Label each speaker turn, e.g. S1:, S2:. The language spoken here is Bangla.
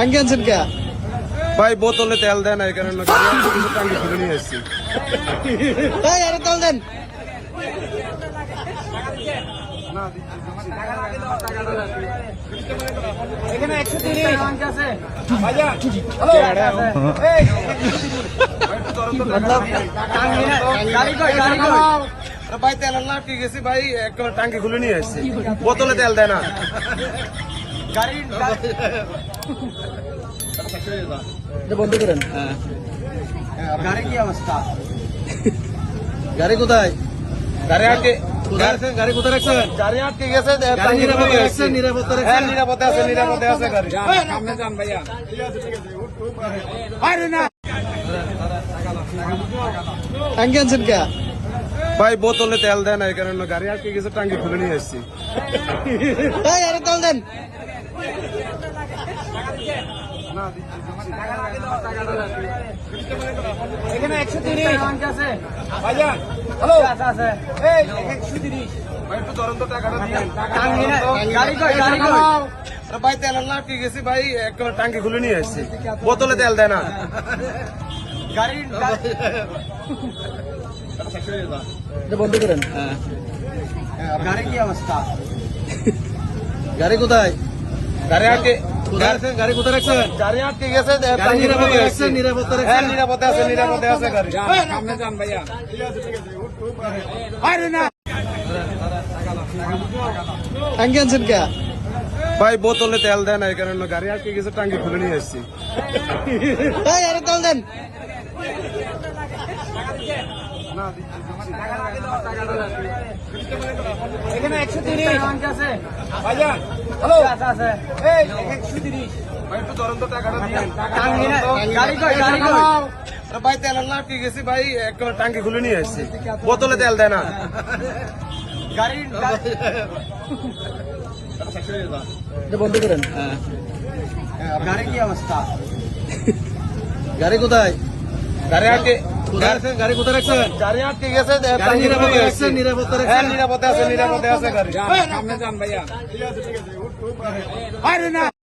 S1: টাঙ্কি আনছেন কে?
S2: ভাই বোতলে তেল দেয় না, এই কারণে কিছু টাঙ্কি খুলে নিয়ে এসেছি।
S1: এই আরে তেল দেন।
S3: এখানে 130 আছে
S2: ভাই তেল না ঠিক আছে ভাই, একটা টাঙ্কি খুলে নিয়ে এসেছি। বোতলে তেল দেয় না।
S1: বন্ধ করেন।
S3: গাড়ি কি অবস্থা?
S1: গাড়ি কোথায়?
S2: গাড়ি আটকে
S1: গাড়ি কোথায় রাখছেন?
S2: গাড়ি আটকে গেছে,
S1: গাড়ি
S2: টাঙ্কি খুলে
S1: নিরাপত্তা
S2: নিয়ে
S1: রাখছেন?
S2: এসেছি।
S1: নিরাপত্তা
S2: হ্যাঁ
S1: রাখছেন?
S2: নিরাপদে আছে, নিরাপদে আছে গাড়ি।
S3: সামনে যান ভাইয়া।
S1: টাঙ্কি আনছেন কে?
S2: ভাই বোতলে তেল দেয় না, এই কারণে গাড়ি আটকে গেছে, টাঙ্কি খুলে নিয়ে এসেছি।
S1: এই আরে তেল দেন।
S3: এখানে 130 আছে ভাইয়া। হ্যালো আছে এই 130
S2: ভাই একটু ধরুন তো টাকাটা দিয়ে।
S3: গাড়ি কই গাড়ি কই?
S2: ভাই তেল না ঠিক আছে ভাই, একটা টাঙ্কি খুলে নিয়ে এসেছি। বোতলে তেল দেয় না।
S3: গাড়ি
S1: বন্ধ করেন।
S3: গাড়ি কি অবস্থা?
S1: গাড়ি কোথায়?
S2: গাড়ি আটকে
S1: গাড়ি কোথায় রাখছেন?
S2: গাড়ি আটকে গেছে,
S1: গাড়ি
S2: টাঙ্কি খুলে
S1: নিরাপত্তা
S2: নিয়ে
S1: রাখছেন?
S2: এসেছি।
S1: নিরাপত্তা
S2: হ্যাঁ
S1: রাখছেন?
S2: নিরাপদে আছে, নিরাপদে আছে গাড়ি।
S3: সামনে যান ভাইয়া।
S1: টাঙ্কি আনছেন কে?
S2: ভাই বোতলে তেল দেয় না, এই কারণে গাড়ি আটকে গেছে, টাঙ্কি খুলে নিয়ে এসেছি।
S1: এই আরে তেল দেন।
S3: এখানে 130 আছে ভাইয়া। হ্যালো আছে এই 130
S2: ভাই একটু ধরুন তো টাকাটা দিয়ে।
S3: গাড়ি কই গাড়ি কই?
S2: ভাই তেল না ঠিক আছে ভাই, একটা টাঙ্কি খুলে নিয়ে এসেছি। বোতলে তেল দেয় না।
S3: গাড়ি
S1: বন্ধ করেন।
S3: গাড়ি কি অবস্থা?
S1: গাড়ি কোথায়?
S2: গাড়ি আটকে
S1: গাড়ি কোথায় রাখছেন?
S2: গাড়ি আটকে গেছে,
S1: গাড়ি
S2: টাঙ্কি খুলে
S1: নিরাপত্তা
S2: নিয়ে
S1: রাখছেন?
S2: এসেছি।
S1: নিরাপত্তা
S2: হ্যাঁ
S1: রাখছেন?
S2: নিরাপদে আছে, নিরাপদে আছে গাড়ি।
S3: সামনে যান ভাইয়া।